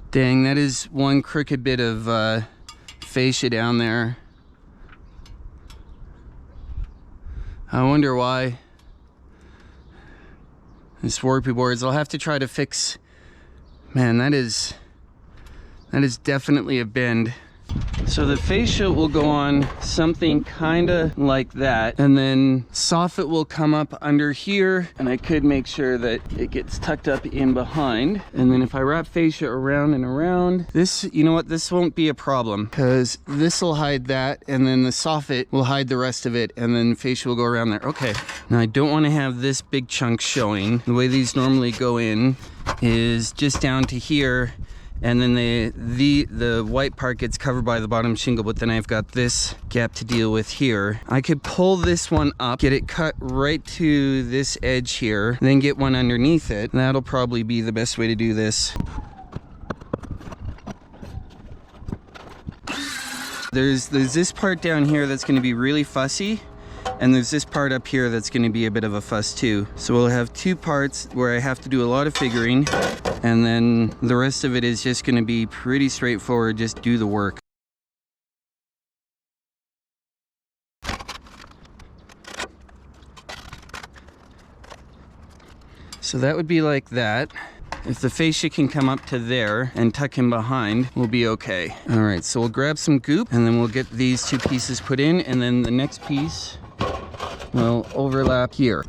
Dang, that is one crooked bit of fascia down there. I wonder why. These warpy boards, I'll have to try to fix. Man, that is definitely a bend. So the fascia will go on something kind of like that, and then soffit will come up under here, and I could make sure that it gets tucked up in behind. And then if I wrap fascia around and around, this, you know what, this won't be a problem, because this will hide that, and then the soffit will hide the rest of it, and then fascia will go around there. Okay, now I don't want to have this big chunk showing. The way these normally go in is just down to here, and then the white part gets covered by the bottom shingle, but then I've got this gap to deal with here. I could pull this one up, get it cut right to this edge here, then get one underneath it. That'll probably be the best way to do this. There's this part down here that's going to be really fussy, and there's this part up here that's going to be a bit of a fuss too. So we'll have two parts where I have to do a lot of figuring, and then the rest of it is just going to be pretty straightforward. Just do the work. So that would be like that. If the fascia can come up to there and tuck in behind, we'll be okay. All right, so we'll grab some goop, and then we'll get these two pieces put in, and then the next piece will overlap here.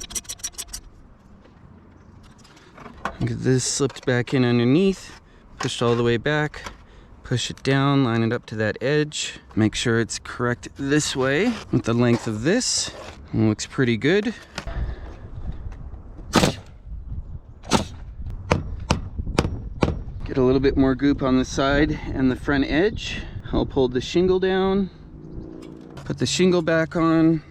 Get this slipped back in underneath, pushed all the way back, push it down, line it up to that edge, make sure it's correct this way with the length of this. It looks pretty good. Get a little bit more goop on the side and the front edge. I'll pull the shingle down, put the shingle back on,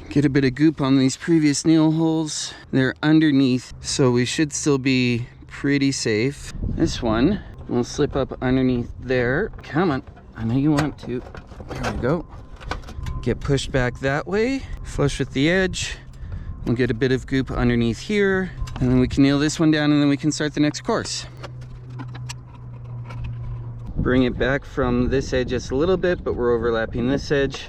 get a bit of goop on these previous nail holes. They're underneath, so we should still be pretty safe. This one will slip up underneath there. Come on, I know you want to. There we go. Get pushed back that way, flush with the edge. We'll get a bit of goop underneath here, and then we can nail this one down, and then we can start the next course. Bring it back from this edge just a little bit, but we're overlapping this edge.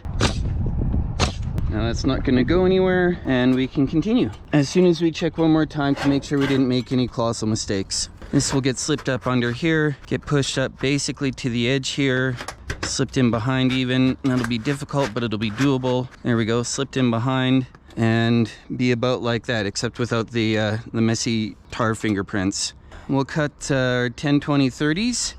Now that's not going to go anywhere, and we can continue. As soon as we check one more time to make sure we didn't make any colossal mistakes. This will get slipped up under here, get pushed up basically to the edge here, slipped in behind even. That'll be difficult, but it'll be doable. There we go, slipped in behind, and be about like that, except without the messy tar fingerprints. We'll cut our 10, 20, 30s.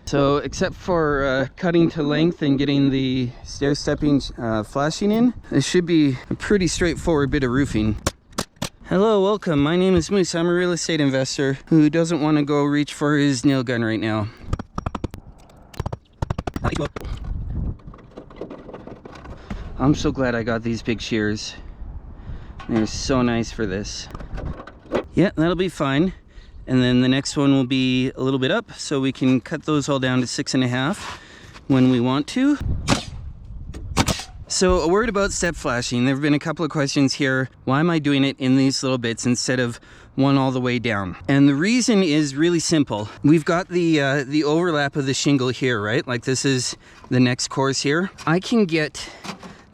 So except for cutting to length and getting the stair-stepping flashing in, this should be a pretty straightforward bit of roofing. Hello, welcome. My name is Moose. I'm a real estate investor who doesn't want to go reach for his nail gun right now. I'm so glad I got these big shears. They're so nice for this. Yeah, that'll be fine. And then the next one will be a little bit up, so we can cut those all down to 6.5 when we want to. So a word about step flashing. There have been a couple of questions here. Why am I doing it in these little bits instead of one all the way down? And the reason is really simple. We've got the overlap of the shingle here, right? Like this is the next course here. I can get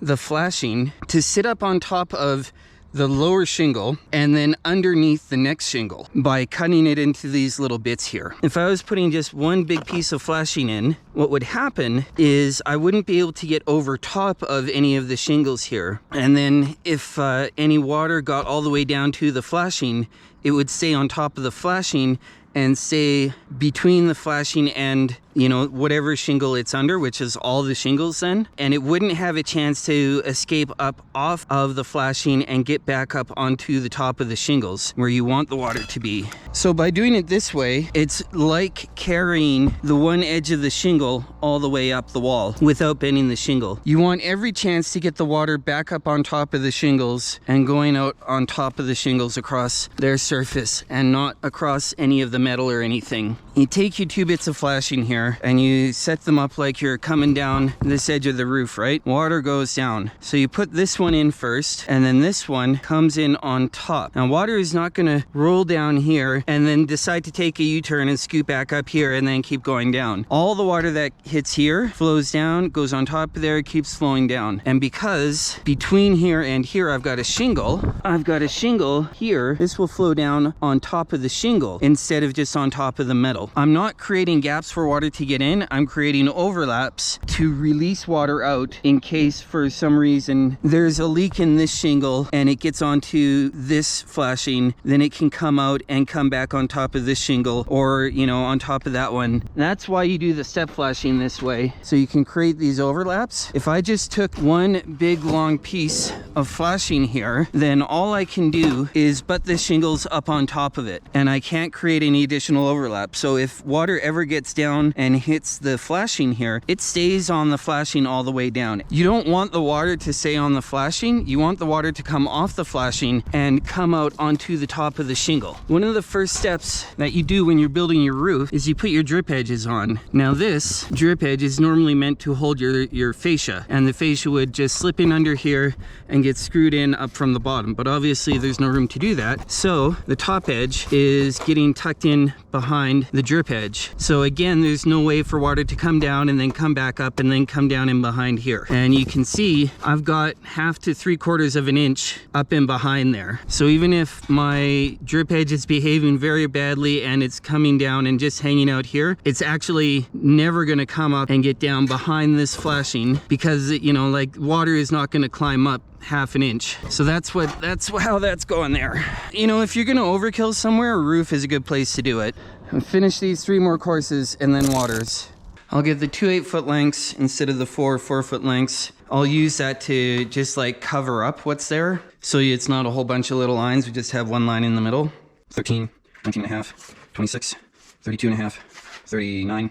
the flashing to sit up on top of the lower shingle and then underneath the next shingle by cutting it into these little bits here. If I was putting just one big piece of flashing in, what would happen is I wouldn't be able to get over top of any of the shingles here. And then if any water got all the way down to the flashing, it would stay on top of the flashing and stay between the flashing and, you know, whatever shingle it's under, which is all the shingles then, and it wouldn't have a chance to escape up off of the flashing and get back up onto the top of the shingles where you want the water to be. So by doing it this way, it's like carrying the one edge of the shingle all the way up the wall without bending the shingle. You want every chance to get the water back up on top of the shingles and going out on top of the shingles across their surface and not across any of the metal or anything. You take your 2 bits of flashing here and you set them up like you're coming down this edge of the roof, right? Water goes down. So you put this one in first, and then this one comes in on top. Now water is not gonna roll down here and then decide to take a U-turn and scoot back up here and then keep going down. All the water that hits here flows down, goes on top of there, keeps flowing down. And because between here and here I've got a shingle here, this will flow down on top of the shingle instead of just on top of the metal. I'm not creating gaps for water to get in, I'm creating overlaps to release water out in case for some reason there's a leak in this shingle and it gets onto this flashing, then it can come out and come back on top of this shingle, or you know, on top of that one. That's why you do the step flashing this way, so you can create these overlaps. If I just took one big long piece of flashing here, then all I can do is butt the shingles up on top of it, and I can't create any additional overlap. So if water ever gets down and hits the flashing here, it stays on the flashing all the way down. You don't want the water to stay on the flashing, you want the water to come off the flashing and come out onto the top of the shingle. One of the first steps that you do when you're building your roof is you put your drip edges on. Now this drip edge is normally meant to hold your fascia, and the fascia would just slip in under here and get screwed in up from the bottom, but obviously there's no room to do that, so the top edge is getting tucked in behind the drip edge. So again, there's no way for water to come down and then come back up and then come down in behind here. And you can see I've got 1/2 to 3/4 of an inch up in behind there. So even if my drip edge is behaving very badly and it's coming down and just hanging out here, it's actually never going to come up and get down behind this flashing, because you know, like, water is not going to climb up 1/2 an inch. So that's how that's going there. You know, if you're gonna overkill somewhere, a roof is a good place to do it. I'll finish these 3 more courses and then waters. I'll get the 2 8-foot lengths instead of the 4 4-foot lengths. I'll use that to just like cover up what's there, so it's not a whole bunch of little lines, we just have one line in the middle. 13, 19 and a half, 26, 32 and a half, 39,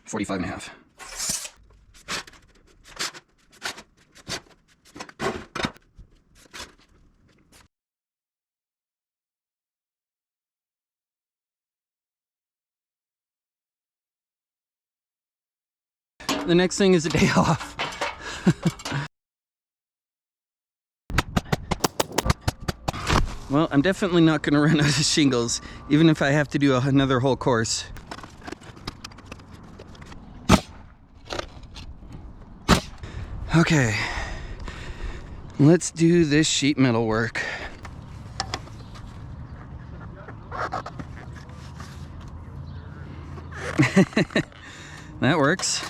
45 and a half. The next thing is a day off. Well, I'm definitely not going to run out of shingles, even if I have to do another whole course. Okay, let's do this sheet metal work. That works.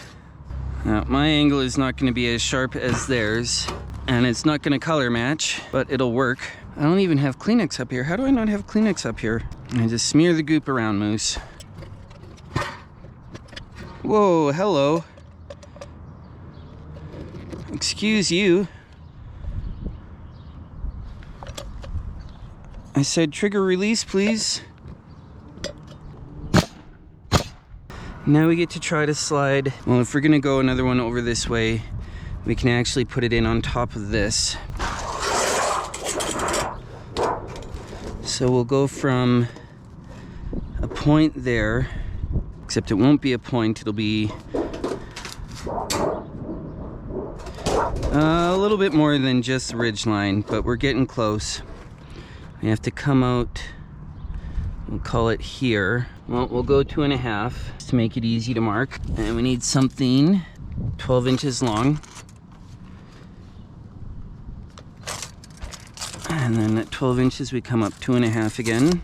Now, my angle is not going to be as sharp as theirs, and it's not going to color match, but it'll work. I don't even have Kleenex up here. How do I not have Kleenex up here? I just smear the goop around, Moose. Whoa, hello. Excuse you. I said trigger release, please. Now we get to try to slide. Well, if we're gonna go another one over this way, we can actually put it in on top of this. So we'll go from a point there, except it won't be a point, it'll be a little bit more than just the ridge line, but we're getting close. We have to come out, we'll call it here. Well, we'll go 2.5 to make it easy to mark. And we need something 12 inches long. And then at 12 inches, we come up 2.5 again.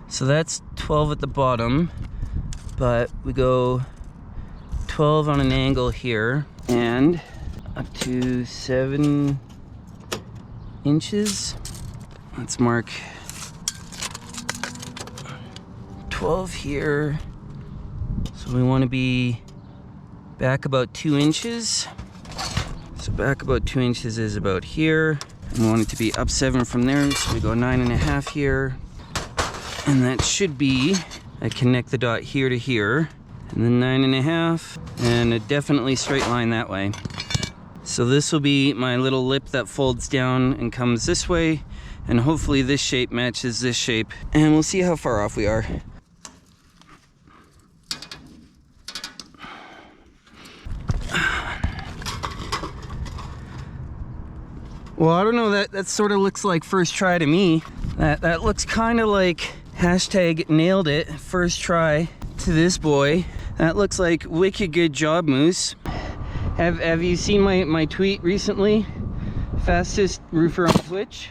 So that's 12 at the bottom, but we go 12 on an angle here and up to 7 inches. Let's mark 12 here. So we want to be back about 2 inches. So back about 2 inches is about here. And we want it to be up 7 from there. So we go 9.5 here. And that should be, I connect the dot here to here. And then 9.5. And a definitely straight line that way. So this will be my little lip that folds down and comes this way. and hopefully this shape matches this shape, and we'll see how far off we are. Well, I don't know, that sort of looks like first try to me. That looks kind of like hashtag nailed it, first try to this boy. That looks like wicked good job, Moose. Have you seen my tweet recently? Fastest roofer on Twitch.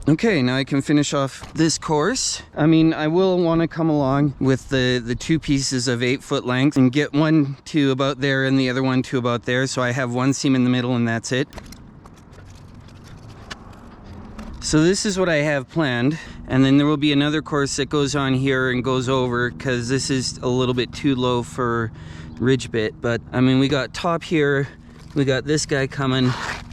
Okay, now I can finish off this course. I mean, I will want to come along with the two pieces of 8-foot length and get one to about there and the other one to about there, so I have one seam in the middle and that's it. So this is what I have planned, and then there will be another course that goes on here and goes over, because this is a little bit too low for ridge bit. But I mean, we got top here, we got this guy coming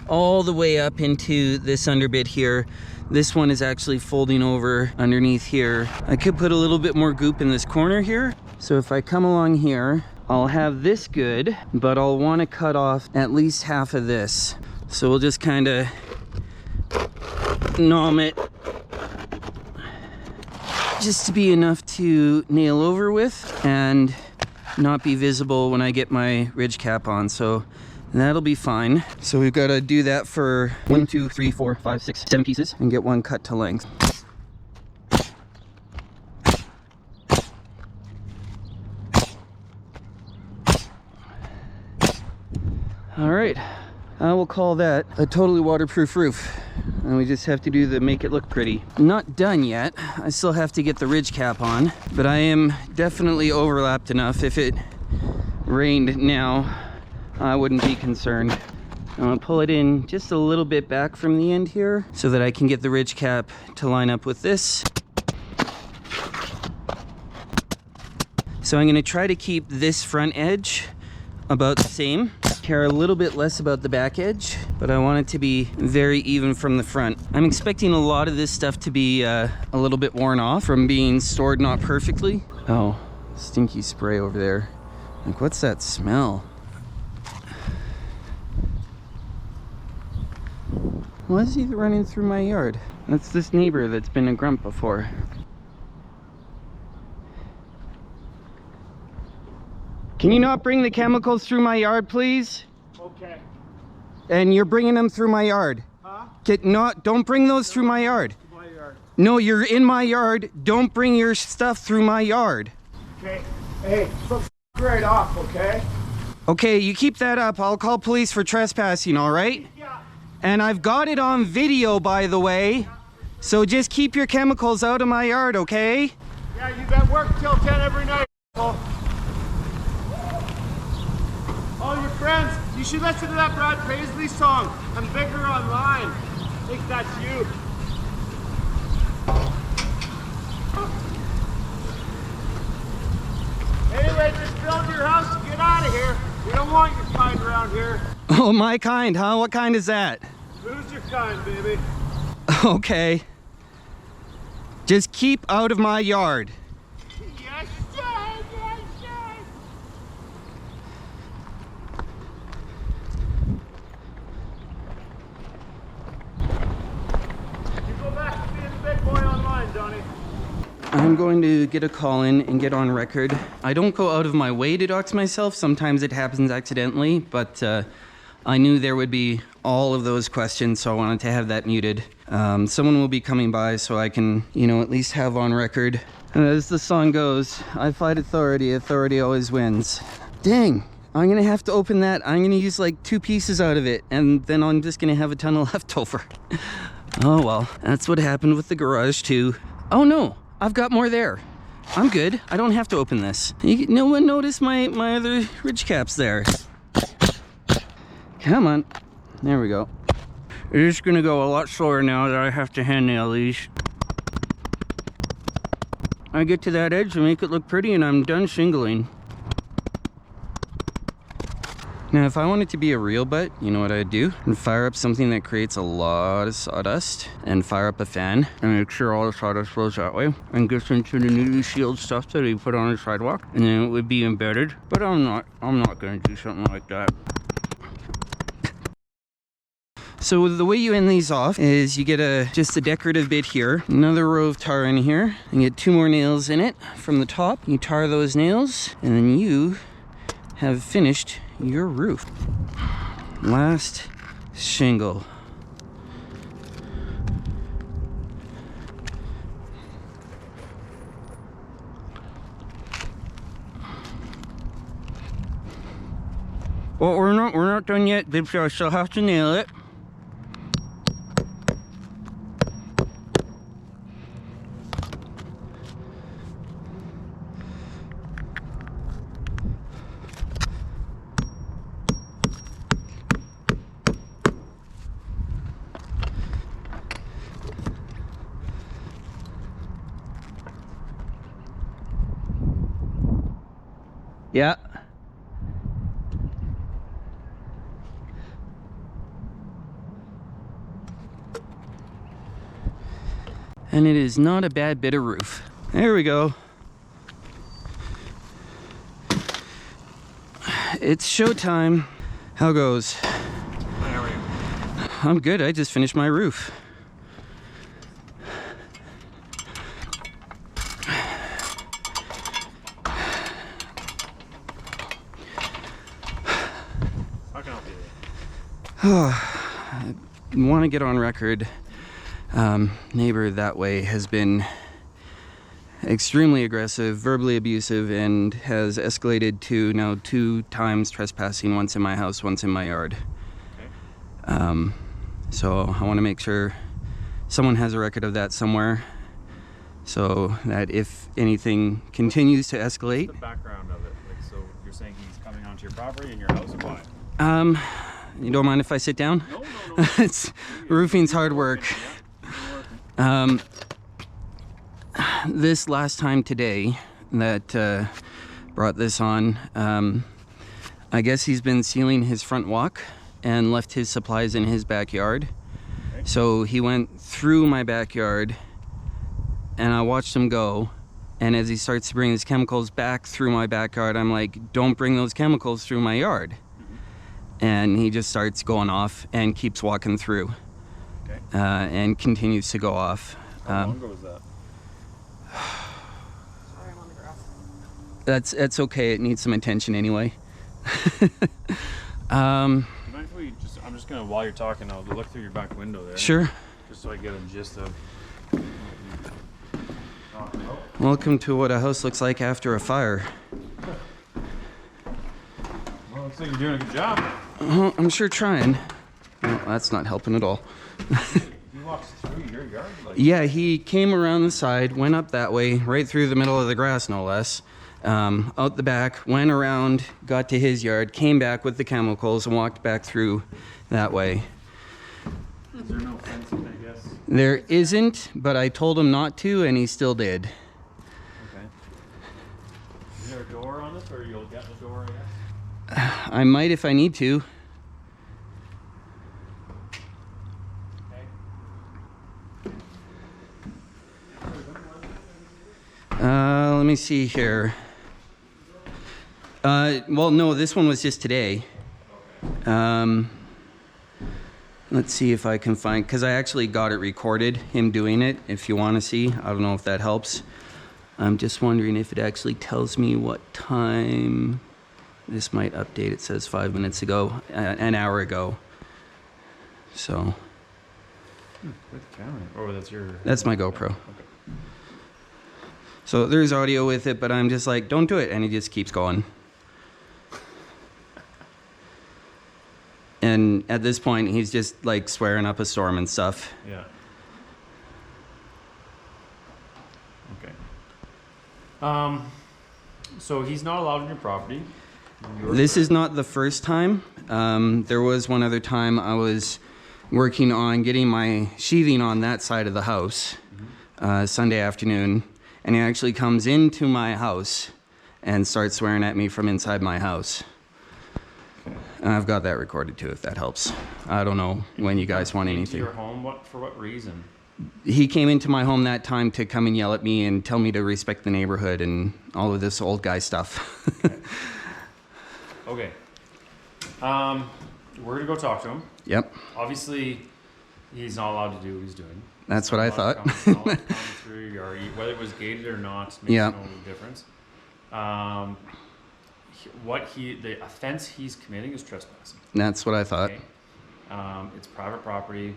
all the way up into this underbit here. This one is actually folding over underneath here. I could put a little bit more goop in this corner here. So if I come along here, I'll have this good, but I'll want to cut off at least half of this. So we'll just kind of nom it just to be enough to nail over with and not be visible when I get my ridge cap on, so that'll be fine. So we've got to do that for 1, 2, 3, 4, 5, 6, 7 pieces and get one cut to length. All right, I will call that a totally waterproof roof. And we just have to do the make it look pretty. Not done yet. I still have to get the ridge cap on, but I am definitely overlapped enough. If it rained now, I wouldn't be concerned. I'm gonna pull it in just a little bit back from the end here so that I can get the ridge cap to line up with this. So I'm gonna try to keep this front edge about the same. Care a little bit less about the back edge, but I want it to be very even from the front. I'm expecting a lot of this stuff to be a little bit worn off from being stored not perfectly. Oh, stinky spray over there. Like, what's that smell? Why is he running through my yard? That's this neighbor that's been a grump before. Can you not bring the chemicals through my yard, please? Okay. And you're bringing them through my yard. Huh? Don't bring those through my yard. My yard. No, you're in my yard. Don't bring your stuff through my yard. Okay. Hey, look right off, okay? Okay, you keep that up. I'll call police for trespassing, all right? Yeah. And I've got it on video, by the way. So just keep your chemicals out of my yard, okay? Yeah, you got work till 10 every night. All your friends, you should listen to that Brad Paisley song, I'm Bigger Online. I think that's you. Anyway, just build your house and get out of here. We don't want your kind around here. Oh, my kind, huh? What kind is that? Who's your kind, baby? Okay. Just keep out of my yard. Yes, sir. Yes, sir. You go back to being the big boy online, Johnny. I'm going to get a call in and get on record. I don't go out of my way to dox myself. Sometimes it happens accidentally, but I knew there would be all of those questions, so I wanted to have that muted. Someone will be coming by so I can, you know, at least have on record. And as the song goes, I fight authority, authority always wins. Dang, I'm gonna have to open that. I'm gonna use like 2 pieces out of it, and then I'm just gonna have a ton of leftover. Oh well, that's what happened with the garage too. Oh no, I've got more there. I'm good, I don't have to open this. No one noticed my other ridge caps there. Come on. There we go. It is gonna go a lot slower now that I have to hand nail these. I get to that edge and make it look pretty and I'm done shingling. Now if I want it to be a real butt, you know what I'd do? And fire up something that creates a lot of sawdust and fire up a fan and make sure all the sawdust flows that way and gets into the new shield stuff that we put on the sidewalk, and then it would be embedded. But I'm not gonna do something like that. So the way you end these off is you get just a decorative bit here, another row of tar in here, and you get 2 more nails in it from the top. You tar those nails, and then you have finished your roof. Last shingle. Well, we're not done yet. I still have to nail it. Yeah. And it is not a bad bit of roof. There we go. It's showtime. How goes? How are you? I'm good. I just finished my roof. How can I help you? I want to get on record. Neighbor that way has been extremely aggressive, verbally abusive, and has escalated to now 2 times trespassing, once in my house, once in my yard. Okay. So I want to make sure someone has a record of that somewhere, so that if anything continues to escalate. What's the background of it? Like, so you're saying he's coming onto your property and your house, or what? You don't mind if I sit down? No. It's roofing's hard work. This last time today that brought this on, I guess he's been sealing his front walk and left his supplies in his backyard. Okay. So he went through my backyard and I watched him go, and as he starts to bring his chemicals back through my backyard, I'm like, don't bring those chemicals through my yard. And he just starts going off and keeps walking through. Okay. And continues to go off. How long ago was that? Sorry, I'm on the grass. That's okay. It needs some attention anyway. Do you mind if we I'm just gonna, while you're talking, I'll look through your back window there. Sure. Just so I get a gist of. Welcome to what a house looks like after a fire. Well, looks like you're doing a good job. I'm sure trying. Well, that's not helping at all. He walks through your yard? Like, Yeah, he came around the side, went up that way, right through the middle of the grass, no less. Out the back, went around, got to his yard, came back with the chemicals, and walked back through that way. is there no fencing, I guess? There isn't, but I told him not to, and he still did. Okay. Is there a door on this, or you'll get the door, I guess? I might if I need to. Let me see here. Well, no, this one was just today. Let's see if I can find, because I actually got it recorded, him doing it, if you want to see. I don't know if that helps. I'm just wondering if it actually tells me what time. This might update. It says 5 minutes ago, an hour ago. So. With the camera. Oh, that's your. That's my GoPro. Okay. So there's audio with it, but I'm just like, don't do it. And he just keeps going. And at this point, he's just like swearing up a storm and stuff. Yeah. Okay. So he's not allowed on your property. This is not the first time. There was one other time I was working on getting my sheathing on that side of the house, Sunday afternoon, and he actually comes into my house and starts swearing at me from inside my house. And I've got that recorded too, if that helps. I don't know when you guys want Into anything. your home? For what reason? He came into my home that time to come and yell at me and tell me to respect the neighborhood and all of this old guy stuff. Okay. We're gonna go talk to him. Yep. Obviously, he's not allowed to do what he's doing. That's what I thought. Coming through your yard, whether it was gated or not, makes no difference. The offense he's committing is trespassing. That's what I thought. Okay? It's private property.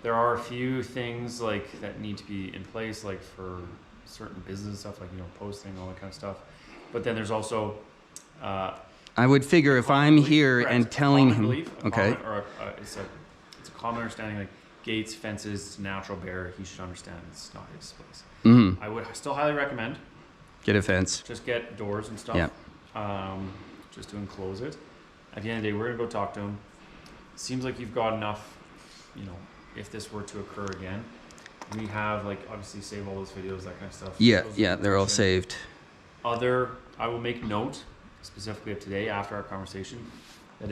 There are a few things like that need to be in place, like for certain business stuff, like posting, all that kind of stuff. But then there's also I would figure if I'm here and telling him, it's a common understanding, like gates, fences, it's a natural barrier. He should understand it's not his place. I would still highly recommend get a fence. Just get doors and stuff. Yeah. Just to enclose it. At the end of the day, we're gonna go talk to him. Seems like you've got enough, if this were to occur again. We have obviously save all those videos, that kind of stuff. Yeah, they're all saved. I will make note specifically of today after our conversation that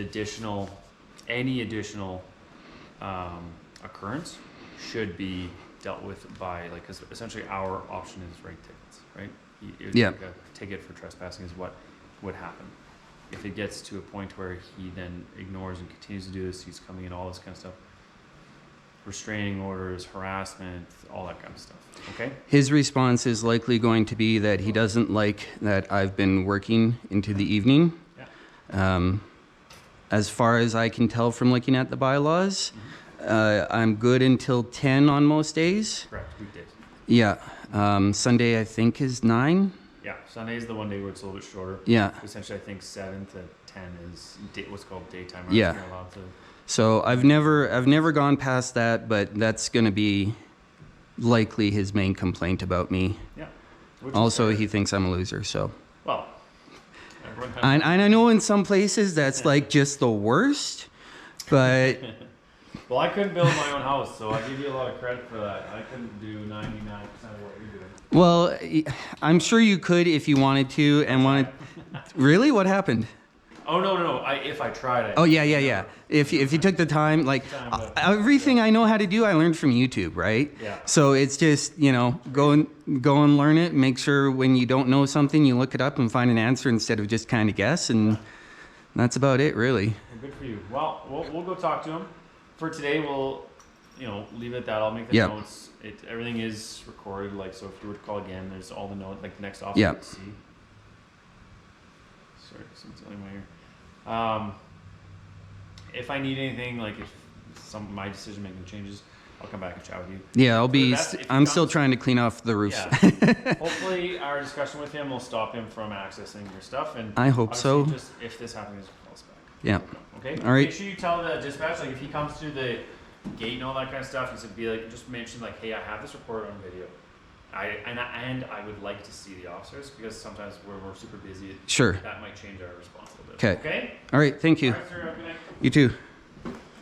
any additional occurrence should be dealt with by because essentially our option is write tickets, right? Yeah. A ticket for trespassing is what would happen. If it gets to a point where he then ignores and continues to do this, he's coming in, all this kind of stuff. Restraining orders, harassment, all that kind of stuff. Okay? His response is likely going to be that he doesn't like that I've been working into the evening. Yeah. As far as I can tell from looking at the bylaws, I'm good until 10 on most days. Correct, weekdays. Yeah. Sunday, I think, is 9. Yeah, Sunday is the one day where it's a little bit shorter. Yeah. Essentially, I think 7 to 10 is what's called daytime. Yeah. You're allowed to. So I've never gone past that, but that's going to be likely his main complaint about me. Yeah. Also, he thinks I'm a loser, so. Well, and I know in some places that's just the worst, but. Well, I couldn't build my own house, so I give you a lot of credit for that. I couldn't do 99% of what you're doing. Well, I'm sure you could if you wanted to and wanted. Really? What happened? Oh, no. If I tried it. Oh, yeah. If you took the time, everything I know how to do, I learned from YouTube, right? Yeah. So it's just, go and learn it. Make sure when you don't know something, you look it up and find an answer instead of just kind of guess. And that's about it, really. Well, good for you. Well, we'll go talk to him. For today, we'll, leave it at that. I'll make the notes. Everything is recorded. So if you were to call again, there's all the notes, the next officer to see. Sorry, someone's yelling in my ear. If I need anything, if my decision making changes, I'll come back and chat with you. Yeah, I'm still trying to clean off the roof. Yeah. Hopefully our discussion with him will stop him from accessing your stuff, and I hope so. Just if this happens, call us back. Yeah. Okay. All right. Make sure you tell the dispatch, if he comes through the gate and all that kind of stuff, he said just mention hey, I have this recorded on video. I would like to see the officers because sometimes we're super busy. Sure. That might change our response a little bit. Okay. All right. Thank you. All right, sir, have a good night. You too.